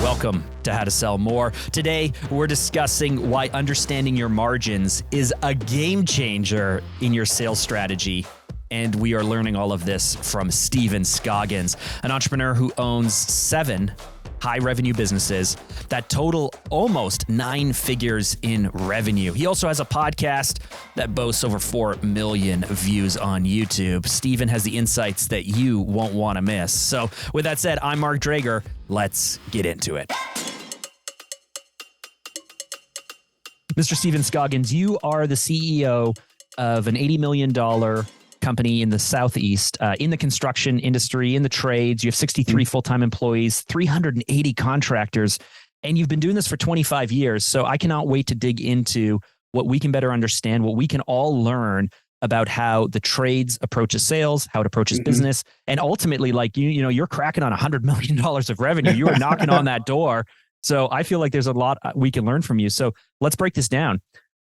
Welcome to How to Sell More. Today, we're discussing why understanding your margins is a game changer in your sales strategy. And we are learning all of this from Scoggins, an entrepreneur who owns 7 high revenue businesses that total almost 9 figures in revenue. He also has a podcast that boasts over 4 million views on YouTube. Steven has the insights that you won't want to miss. So with that said, I'm Mark Drager. Let's get into it. Mr. Steven Scoggins, you are the CEO of an $80 million company in the Southeast, in the construction industry, in the trades. You have 63 full-time employees, 380 contractors, and you've been doing this for 25 years. So I cannot wait to dig into what we can better understand, what we can all learn about how the trades approaches sales, how it approaches business, and ultimately, like you're cracking on $100 million of revenue. You are knocking on that door. So I feel like there's a lot we can learn from you. So let's break this down.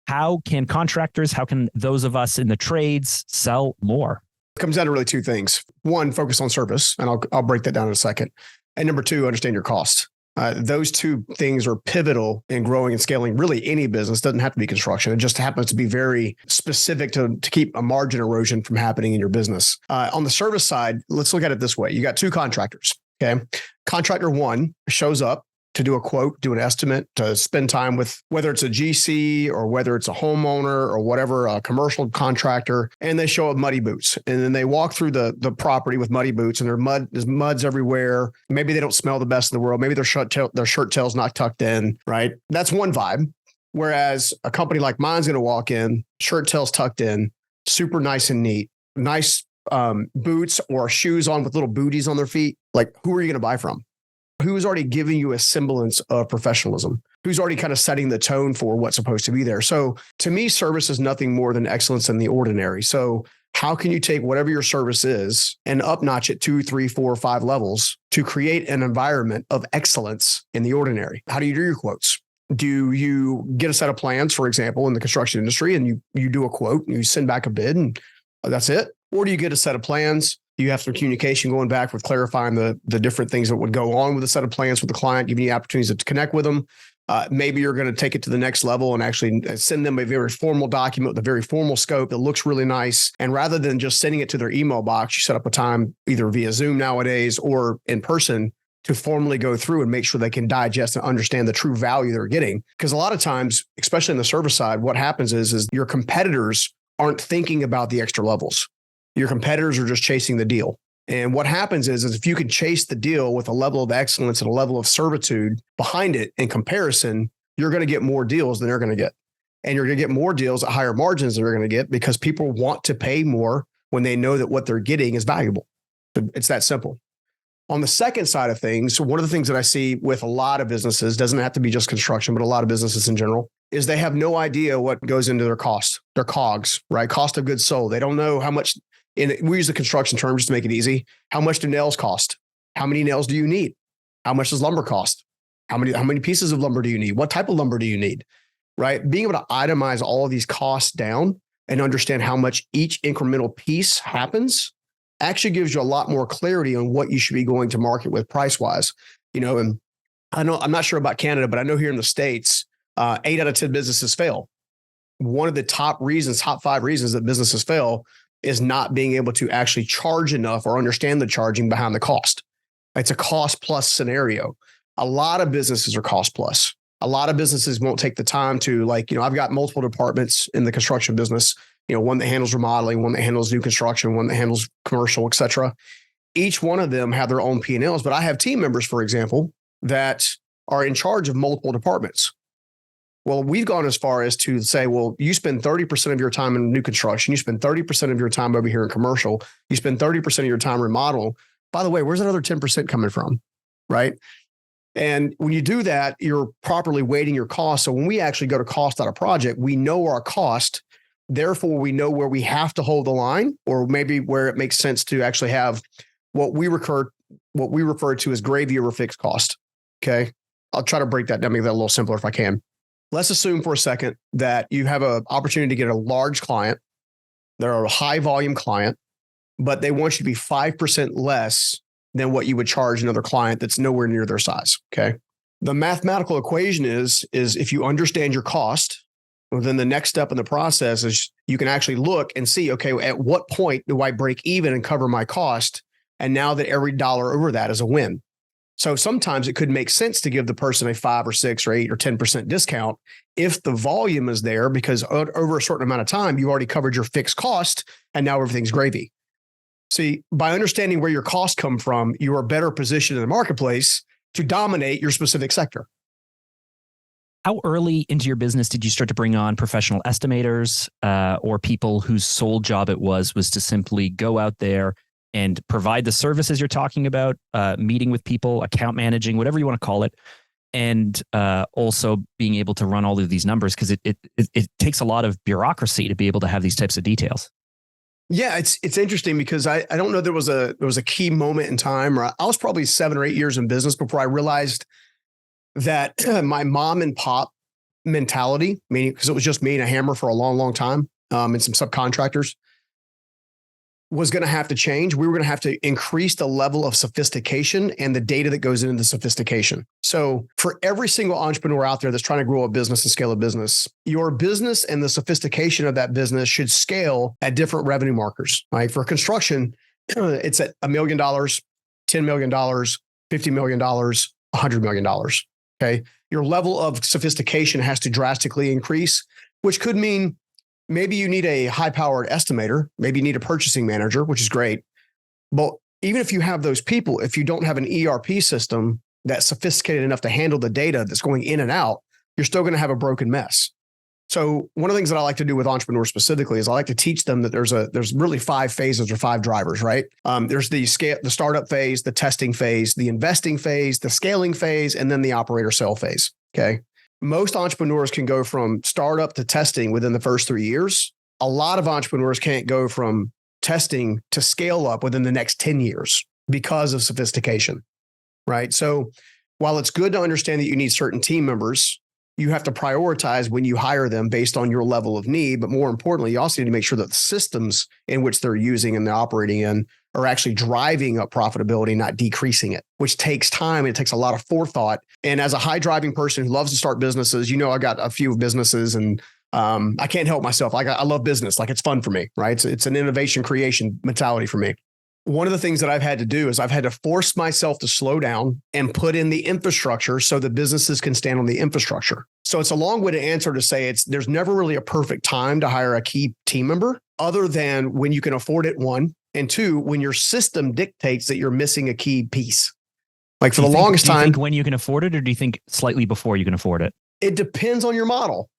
How can contractors, how can those of us in the trades sell more? It comes down to really 2 things. 1, focus on service, and I'll break that down in a second. And number 2, understand your cost. Those 2 things are pivotal in growing and scaling really any business. It doesn't have to be construction. It just happens to be very specific to keep a margin erosion from happening in your business. On the service side, let's look at it this way. You got 2 contractors, okay? Contractor 1 shows up to do a quote, do an estimate, to spend time with whether it's a GC or whether it's a homeowner or whatever, a commercial contractor, and they show up muddy boots. And then they walk through the property with muddy boots, and there's muds everywhere. Maybe they don't smell the best in the world. Maybe their shirt tail's not tucked in, right? That's one vibe. Whereas a company like mine's going to walk in, shirt tail's tucked in, super nice and neat, nice boots or shoes on with little booties on their feet. Like, who are you going to buy from? Who's already giving you a semblance of professionalism? Who's already kind of setting the tone for what's supposed to be there? So to me, service is nothing more than excellence in the ordinary. So how can you take whatever your service is and upnotch it 2, 3, 4, 5 levels to create an environment of excellence in the ordinary? How do you do your quotes? Do you get a set of plans, for example, in the construction industry, and you do a quote and you send back a bid and that's it? Or do you get a set of plans? You have some communication going back with clarifying the different things that would go on with a set of plans with the client, giving you opportunities to connect with them. Maybe you're going to take it to the next level and actually send them a very formal document with a very formal scope that looks really nice. And rather than just sending it to their email box, you set up a time either via Zoom nowadays or in person to formally go through and make sure they can digest and understand the true value they're getting. Because a lot of times, especially on the service side, what happens is your competitors aren't thinking about the extra levels. Your competitors are just chasing the deal. And what happens is if you can chase the deal with a level of excellence and a level of servitude behind it in comparison, you're going to get more deals than they're going to get. And you're going to get more deals at higher margins than they're going to get because people want to pay more when they know that what they're getting is valuable. It's that simple. On the second side of things, one of the things that I see with a lot of businesses, doesn't have to be just construction, but a lot of businesses in general, is they have no idea what goes into their cost, their COGS, right? Cost of goods sold. They don't know how much. We use the construction term just to make it easy. How much do nails cost? How many nails do you need? How much does lumber cost? How many pieces of lumber do you need? What type of lumber do you need? Right? Being able to itemize all of these costs down and understand how much each incremental piece happens actually gives you a lot more clarity on what you should be going to market with price-wise. And I know I'm not sure about Canada, but I know here in the States, 8 out of 10 businesses fail. One of the top 5 reasons that businesses fail is not being able to actually charge enough or understand the charging behind the cost. It's a cost plus scenario. A lot of businesses are cost plus. A lot of businesses won't take the time to I've got multiple departments in the construction business, one that handles remodeling, one that handles new construction, one that handles commercial, et cetera. Each one of them have their own P&Ls, but I have team members, for example, that are in charge of multiple departments. Well, we've gone as far as to say, well, you spend 30% of your time in new construction. You spend 30% of your time over here in commercial. You spend 30% of your time remodel. By the way, where's that other 10% coming from? Right. And when you do that, you're properly weighting your costs. So when we actually go to cost out a project, we know our cost. Therefore, we know where we have to hold the line, or maybe where it makes sense to actually have what we refer to as gravy over fixed cost. Okay. I'll try to break that down, make that a little simpler if I can. Let's assume for a second that you have an opportunity to get a large client. They're a high volume client, but they want you to be 5% less than what you would charge another client that's nowhere near their size. Okay. The mathematical equation is if you understand your cost, well, then the next step in the process is you can actually look and see, okay, at what point do I break even and cover my cost? And now that every dollar over that is a win. So sometimes it could make sense to give the person a 5 or 6 or 8 or 10% discount if the volume is there, because over a certain amount of time, you already covered your fixed cost and now everything's gravy. See, by understanding where your costs come from, you are better positioned in the marketplace to dominate your specific sector. How early into your business did you start to bring on professional estimators or people whose sole job it was to simply go out there and provide the services you're talking about, meeting with people, account managing, whatever you want to call it, and also being able to run all of these numbers, because it takes a lot of bureaucracy to be able to have these types of details. Yeah, it's interesting because I don't know there was a key moment in time, or I was probably 7 or 8 years in business before I realized that my mom and pop mentality, meaning because it was just me and a hammer for a long, long time, and some subcontractors, was going to have to change. We were going to have to increase the level of sophistication and the data that goes into the sophistication. So for every single entrepreneur out there that's trying to grow a business and scale a business, your business and the sophistication of that business should scale at different revenue markers. Like for construction, it's at $1 million, $10 million, $50 million, $100 million. Okay. Your level of sophistication has to drastically increase, which could mean maybe you need a high-powered estimator. Maybe you need a purchasing manager, which is great. But even if you have those people, if you don't have an ERP system that's sophisticated enough to handle the data that's going in and out, you're still going to have a broken mess. So one of the things that I like to do with entrepreneurs specifically is I like to teach them that there's really 5 phases or 5 drivers, right? There's the startup phase, the testing phase, the investing phase, the scaling phase, and then the operator sell phase. Okay. Most entrepreneurs can go from startup to testing within the first 3 years. A lot of entrepreneurs can't go from testing to scale up within the next 10 years because of sophistication, right? So while it's good to understand that you need certain team members, you have to prioritize when you hire them based on your level of need. But more importantly, you also need to make sure that the systems in which they're using and they're operating in are actually driving up profitability, not decreasing it, which takes time. It takes a lot of forethought. And as a high driving person who loves to start businesses, I got a few businesses and I can't help myself. I love business. Like it's fun for me, right? It's an innovation creation mentality for me. One of the things that I've had to do is I've had to force myself to slow down and put in the infrastructure so the businesses can stand on the infrastructure. So it's a long-winded answer to say there's never really a perfect time to hire a key team member other than when you can afford it, 1, and 2, when your system dictates that you're missing a key piece. Like for the longest time. Do you think when you can afford it, or do you think slightly before you can afford it? It depends on your model.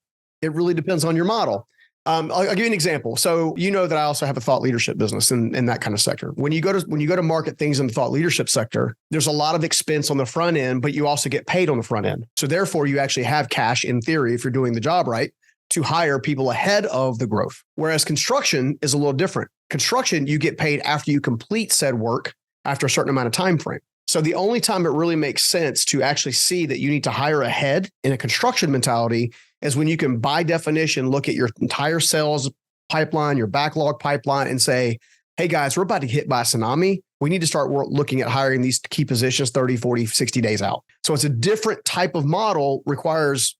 It really depends on your model. I'll give you an example. So that I also have a thought leadership business in that kind of sector. When you go to market things in the thought leadership sector, there's a lot of expense on the front end, but you also get paid on the front end. So therefore, you actually have cash in theory, if you're doing the job right, to hire people ahead of the growth. Whereas construction is a little different. Construction, you get paid after you complete said work after a certain amount of time frame. So the only time it really makes sense to actually see that you need to hire ahead in a construction mentality is when you can, by definition, look at your entire sales pipeline, your backlog pipeline, and say, hey guys, we're about to get hit by a tsunami. We need to start looking at hiring these key positions 30, 40, 60 days out. So it's a different type of model, requires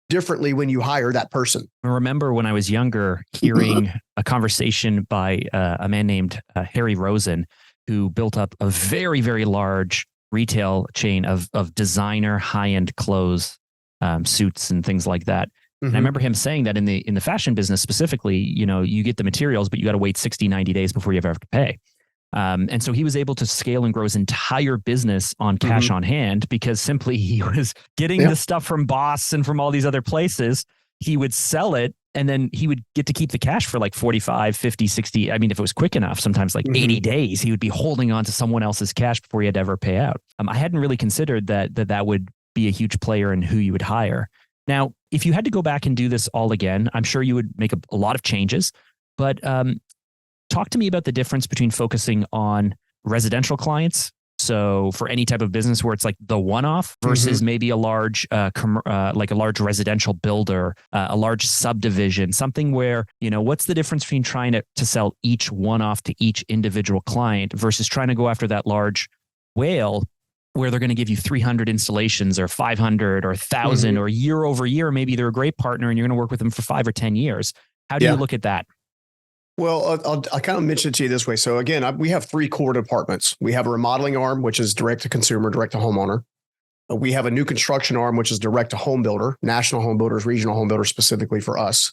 differently when you hire that person. I remember when I was younger hearing a conversation by a man named Harry Rosen, who built up a very, very large retail chain of designer high-end clothes, suits and things like that. Mm-hmm. And I remember him saying that in the fashion business specifically, you get the materials, but you got to wait 60, 90 days before you ever have to pay. And so he was able to scale and grow his entire business on cash on hand because simply he was getting the stuff from Boss and from all these other places. He would sell it and then he would get to keep the cash for like 45, 50, 60. I mean, if it was quick enough, sometimes like 80 days, he would be holding on to someone else's cash before he had to ever pay out. I hadn't really considered that would be a huge player in who you would hire. Now, if you had to go back and do this all again, I'm sure you would make a lot of changes, but talk to me about the difference between focusing on residential clients. So for any type of business where it's like the one-off versus maybe a large, like a large residential builder, a large subdivision, something where, what's the difference between trying to sell each one-off to each individual client versus trying to go after that large whale where they're going to give you 300 installations or 500 or 1,000 or year over year. Maybe they're a great partner and you're going to work with them for 5 or 10 years. How do you look at that? Well, I'll kind of mention it to you this way. So again, we have 3 core departments. We have a remodeling arm, which is direct to consumer, direct to homeowner. We have a new construction arm, which is direct to home builder, national home builders, regional home builders specifically for us.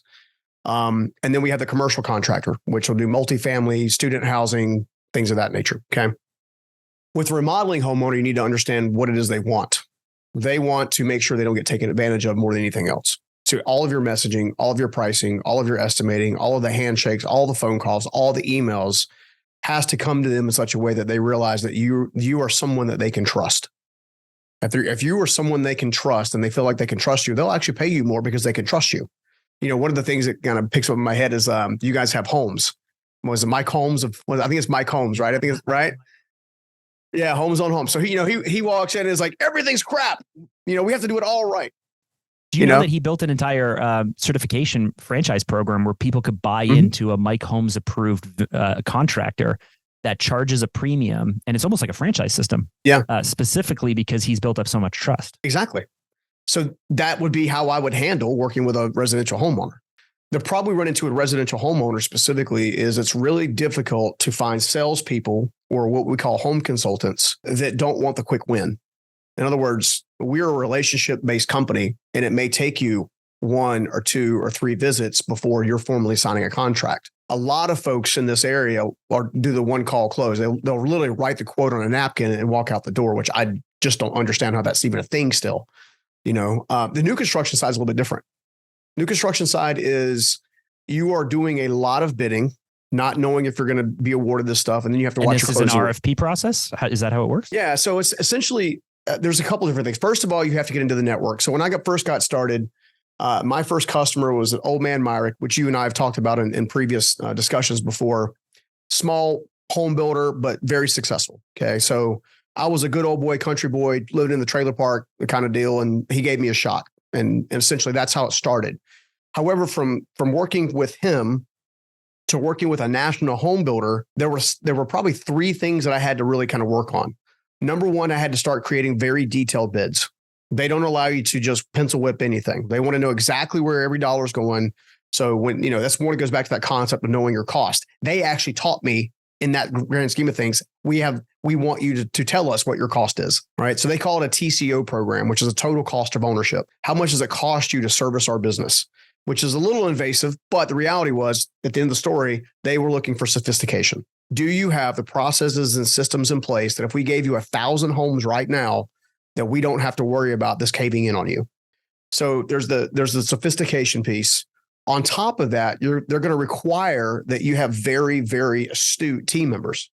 And then we have the commercial contractor, which will do multifamily, student housing, things of that nature. Okay. With remodeling homeowner, you need to understand what it is they want. They want to make sure they don't get taken advantage of more than anything else. So all of your messaging, all of your pricing, all of your estimating, all of the handshakes, all the phone calls, all the emails has to come to them in such a way that they realize that you are someone that they can trust. If you are someone they can trust and they feel like they can trust you, they'll actually pay you more because they can trust you. You know, one of the things that kind of picks up in my head is you guys have homes. Was it Mike Holmes? I think it's Mike Holmes, right? I think it's right. Yeah, homes on home. So he walks in and is like, everything's crap. You know, we have to do it all right. Do you know that he built an entire certification franchise program where people could buy into a Mike Holmes approved contractor that charges a premium, and it's almost like a franchise system. Yeah. Specifically because he's built up so much trust. Exactly. So that would be how I would handle working with a residential homeowner. The problem we run into with residential homeowners specifically is it's really difficult to find salespeople or what we call home consultants that don't want the quick win. In other words, we're a relationship-based company, and it may take you 1 or 2 or 3 visits before you're formally signing a contract. A lot of folks in this area do the one call close. They'll literally write the quote on a napkin and walk out the door, which I just don't understand how that's even a thing still. You know, the new construction side is a little bit different. New construction side is you are doing a lot of bidding, not knowing if you're going to be awarded this stuff, and then you have to watch your closing. This is an RFP process? Is that how it works? Yeah. So it's essentially, there's a couple different things. First of all, you have to get into the network. So when I first got started, my first customer was an Old Man Myrick, which you and I have talked about in previous discussions before. Small home builder, but very successful. Okay. So I was a good old boy, country boy, lived in the trailer park kind of deal, and he gave me a shot. And essentially that's how it started. However, from working with him to working with a national home builder, there were probably 3 things that I had to really kind of work on. Number 1, I had to start creating very detailed bids. They don't allow you to just pencil whip anything. They want to know exactly where every dollar is going. So when, that's one that goes back to that concept of knowing your cost. They actually taught me in that grand scheme of things, we want you to tell us what your cost is, right? So they call it a TCO program, which is a total cost of ownership. How much does it cost you to service our business? Which is a little invasive, but the reality was at the end of the story, they were looking for sophistication. Do you have the processes and systems in place that if we gave you 1,000 homes right now, that we don't have to worry about this caving in on you? So there's the sophistication piece. On top of that, they're going to require that you have very, very astute team members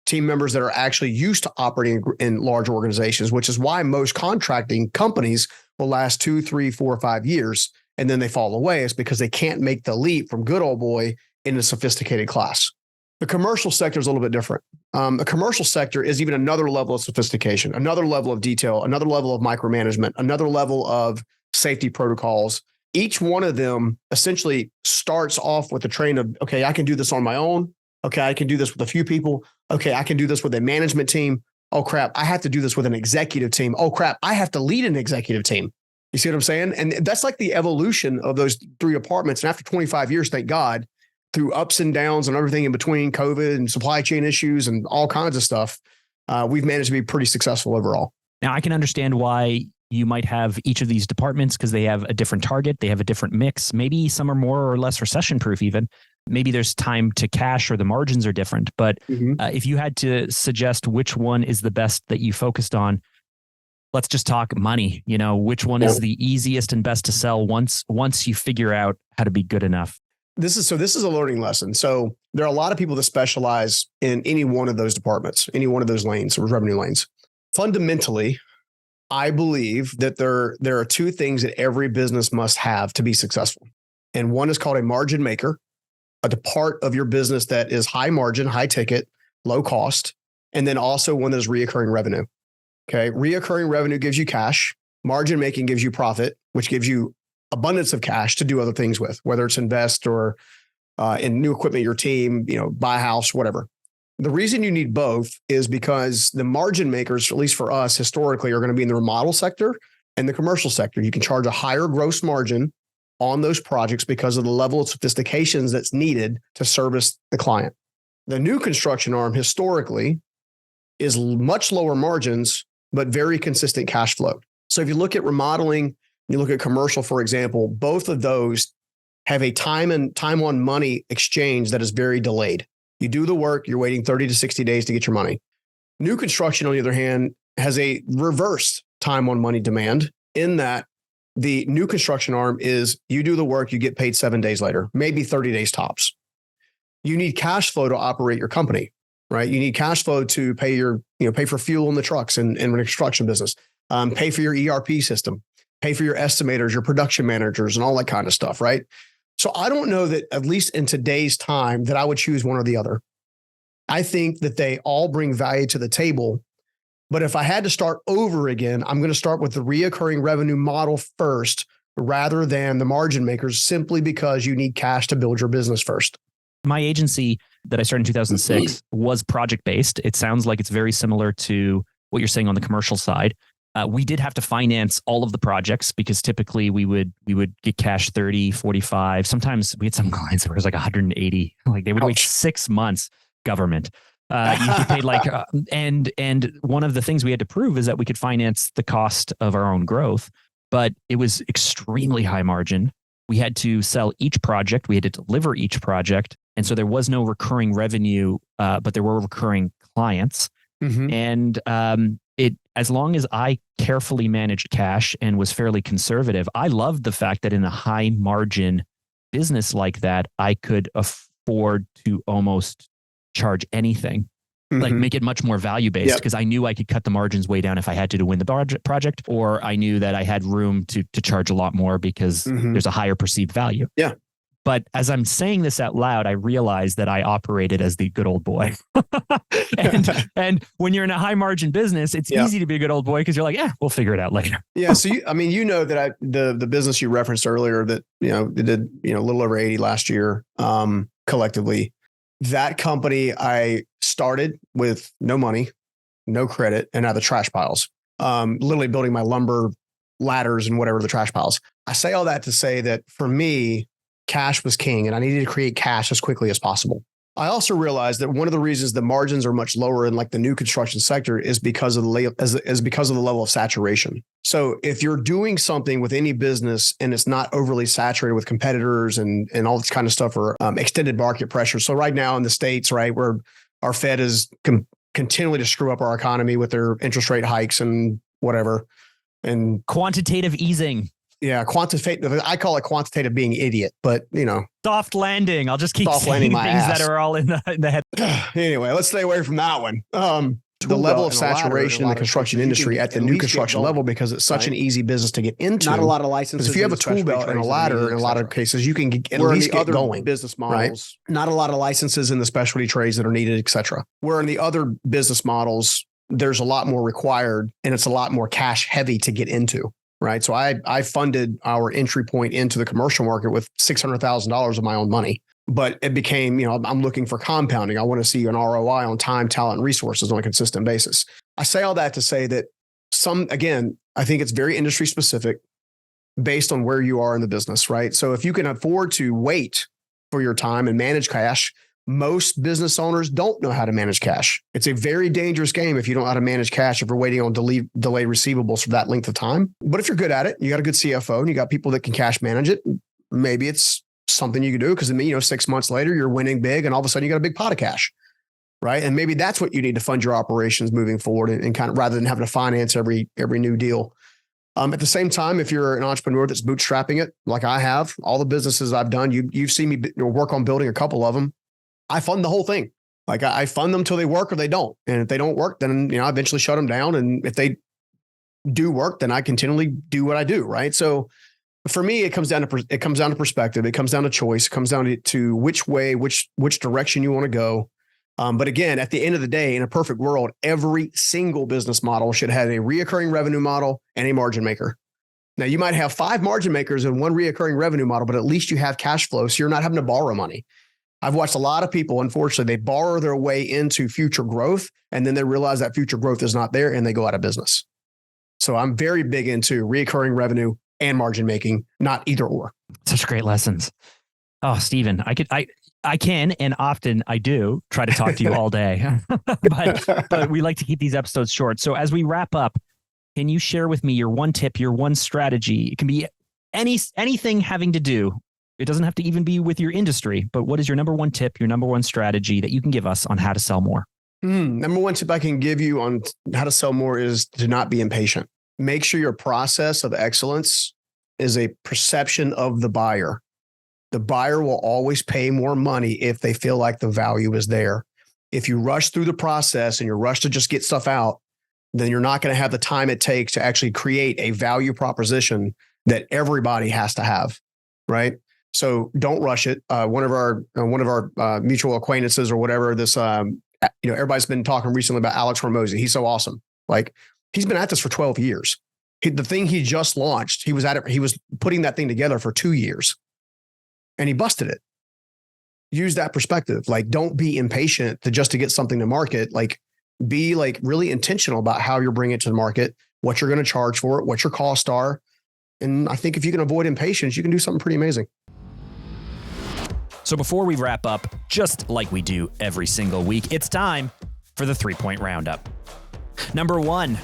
that are actually used to operating in large organizations, which is why most contracting companies will last 2, 3, 4, 5 years, and then they fall away. It's because they can't make the leap from good old boy into sophisticated class. The commercial sector is a little bit different. The commercial sector is even another level of sophistication, another level of detail, another level of micromanagement, another level of safety protocols. Each one of them essentially starts off with a train of, okay, I can do this on my own. Okay, I can do this with a few people. Okay, I can do this with a management team. Oh, crap, I have to do this with an executive team. Oh, crap, I have to lead an executive team. You see what I'm saying? And that's like the evolution of those 3 departments. And after 25 years, thank God, through ups and downs and everything in between, COVID and supply chain issues and all kinds of stuff, we've managed to be pretty successful overall. Now, I can understand why you might have each of these departments because they have a different target. They have a different mix. Maybe some are more or less recession proof even. Maybe there's time to cash or the margins are different. But if you had to suggest which one is the best that you focused on, let's just talk money. Which one is the easiest and best to sell once you figure out how to be good enough? This is a learning lesson. So there are a lot of people that specialize in any one of those departments, any one of those lanes or revenue lanes. Fundamentally, I believe that there are 2 things that every business must have to be successful. And one is called a margin maker, a part of your business that is high margin, high ticket, low cost, and then also one that is reoccurring revenue. Okay. Reoccurring revenue gives you cash. Margin making gives you profit, which gives you abundance of cash to do other things with, whether it's invest or in new equipment, your team, buy a house, whatever. The reason you need both is because the margin makers, at least for us historically, are going to be in the remodel sector and the commercial sector. You can charge a higher gross margin on those projects because of the level of sophistications that's needed to service the client. The new construction arm historically is much lower margins, but very consistent cash flow. So if you look at remodeling, you look at commercial, for example, both of those have a time on money exchange that is very delayed. You do the work, you're waiting 30 to 60 days to get your money. New construction, on the other hand, has a reversed time on money demand in that the new construction arm is you do the work, you get paid 7 days later, maybe 30 days tops. You need cash flow to operate your company, right? You need cash flow to pay pay for fuel in the trucks in a construction business, pay for your ERP system, pay for your estimators, your production managers, and all that kind of stuff, right? So I don't know that, at least in today's time, that I would choose one or the other. I think that they all bring value to the table. But if I had to start over again, I'm going to start with the reoccurring revenue model first, rather than the margin makers, simply because you need cash to build your business first. My agency that I started in 2006 was project-based. It sounds like it's very similar to what you're saying on the commercial side. We did have to finance all of the projects because typically we would get cash 30, 45. Sometimes we had some clients where it was like 180. Like they would wait 6 months, government. You get paid and one of the things we had to prove is that we could finance the cost of our own growth, but it was extremely high margin. We had to sell each project. We had to deliver each project. And so there was no recurring revenue, but there were recurring clients. Mm-hmm. And as long as I carefully managed cash and was fairly conservative, I loved the fact that in a high margin business like that, I could afford to almost charge anything, like make it much more value-based, because I knew I could cut the margins way down if I had to win the project, or I knew that I had room to charge a lot more because there's a higher perceived value. Yeah. But as I'm saying this out loud, I realize that I operated as the good old boy. and when you're in a high margin business, it's easy to be a good old boy because you're like, we'll figure it out later. Yeah. So that the business you referenced earlier that, it did, a little over 80 last year, collectively. That company I started with no money, no credit, and out of the trash piles, literally building my lumber ladders and whatever the trash piles. I say all that to say that for me, cash was king and I needed to create cash as quickly as possible. I also realized that one of the reasons the margins are much lower in like the new construction sector is because of the level of saturation. So if you're doing something with any business and it's not overly saturated with competitors and all this kind of stuff, or extended market pressure. So right now in the States, right, where our Fed is continually to screw up our economy with their interest rate hikes and whatever, and quantitative easing. Yeah, quantitative. I call it quantitative being idiot, but soft landing. I'll just keep saying things that are all in the head. Anyway, let's stay away from that one. The level of saturation in the construction industry at the new construction level, because it's such an easy business to get into. Not a lot of licenses. If you have a tool belt and a ladder, in a lot of cases, you can at least get going. Business models, right? Not a lot of licenses in the specialty trades that are needed, et cetera. Where in the other business models, there's a lot more required and it's a lot more cash heavy to get into. Right. So I funded our entry point into the commercial market with $600,000 of my own money. But it became, I'm looking for compounding. I want to see an ROI on time, talent, and resources on a consistent basis. I say all that to say that I think it's very industry specific based on where you are in the business. Right. So if you can afford to wait for your time and manage cash, most business owners don't know how to manage cash. It's a very dangerous game if you don't know how to manage cash, if you're waiting on delay receivables for that length of time. But if you're good at it, you got a good CFO and you got people that can cash manage it, maybe it's something you can do, because 6 months later, you're winning big and all of a sudden you got a big pot of cash, right? And maybe that's what you need to fund your operations moving forward, and kind of, rather than having to finance every new deal. At the same time, if you're an entrepreneur that's bootstrapping it, like I have, all the businesses I've done, you've seen me work on building a couple of them. I fund the whole thing. Like I fund them till they work or they don't. And if they don't work, then, I eventually shut them down. And if they do work, then I continually do what I do. Right. So for me, it comes down to perspective. It comes down to choice. It comes down to which way, which direction you want to go. But again, at the end of the day, in a perfect world, every single business model should have a reoccurring revenue model and a margin maker. Now you might have 5 margin makers and 1 reoccurring revenue model, but at least you have cash flow. So you're not having to borrow money. I've watched a lot of people, unfortunately, they borrow their way into future growth, and then they realize that future growth is not there and they go out of business. So I'm very big into recurring revenue and margin making, not either or. Such great lessons. Oh, Stephen, I can, and often I do try to talk to you all day, but we like to keep these episodes short. So as we wrap up, can you share with me your one tip, your one strategy? It can be anything having to do. It doesn't have to even be with your industry, but what is your number one tip, your number one strategy that you can give us on how to sell more? Number one tip I can give you on how to sell more is to not be impatient. Make sure your process of excellence is a perception of the buyer. The buyer will always pay more money if they feel like the value is there. If you rush through the process and you're rushed to just get stuff out, then you're not going to have the time it takes to actually create a value proposition that everybody has to have, right? So don't rush it. One of our mutual acquaintances or whatever, everybody's been talking recently about Alex Hormozy. He's so awesome. Like, he's been at this for 12 years. The thing he just launched, he was at it. He was putting that thing together for 2 years and he busted it. Use that perspective. Like, don't be impatient to get something to market. Like, be like really intentional about how you're bringing it to the market, what you're going to charge for it, what your costs are. And I think if you can avoid impatience, you can do something pretty amazing. So before we wrap up, just like we do every single week, it's time for the 3-point roundup. Number one,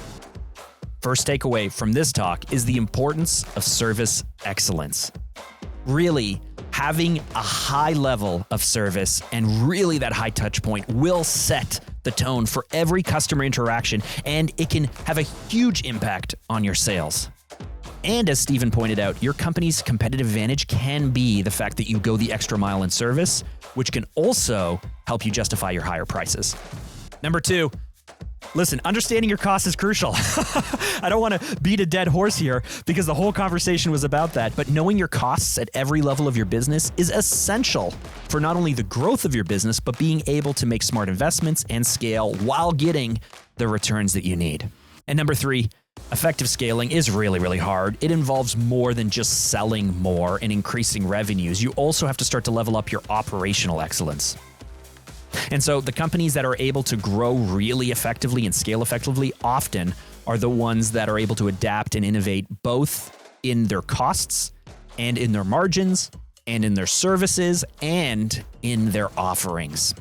first takeaway from this talk is the importance of service excellence. Really, having a high level of service and really that high touch point will set the tone for every customer interaction, and it can have a huge impact on your sales. And as Stephen pointed out, your company's competitive advantage can be the fact that you go the extra mile in service, which can also help you justify your higher prices. Number two, listen, understanding your costs is crucial. I don't want to beat a dead horse here because the whole conversation was about that, but knowing your costs at every level of your business is essential for not only the growth of your business, but being able to make smart investments and scale while getting the returns that you need. And number three, effective scaling is really, really hard. It involves more than just selling more and increasing revenues. You also have to start to level up your operational excellence. And so the companies that are able to grow really effectively and scale effectively often are the ones that are able to adapt and innovate both in their costs and in their margins and in their services and in their offerings.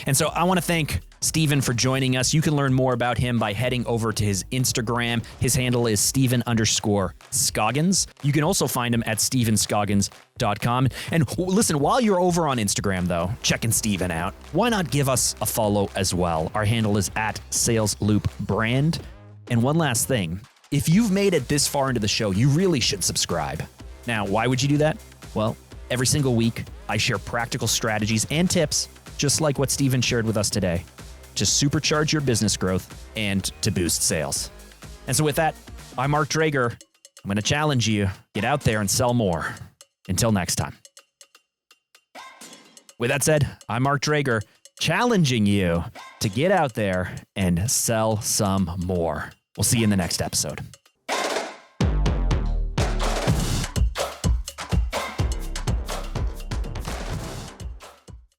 And so I want to thank Stephen for joining us. You can learn more about him by heading over to his Instagram. His handle is Stephen_Scoggins. You can also find him at StephenScoggins.com. And listen, while you're over on Instagram, though, checking Stephen out, why not give us a follow as well? Our handle is at SalesLoopBrand. And one last thing, if you've made it this far into the show, you really should subscribe. Now, why would you do that? Well, every single week, I share practical strategies and tips, just like what Stephen shared with us today, to supercharge your business growth and to boost sales. And so with that, I'm Mark Drager. I'm going to challenge you, get out there and sell more. Until next time. With that said, I'm Mark Drager, challenging you to get out there and sell some more. We'll see you in the next episode.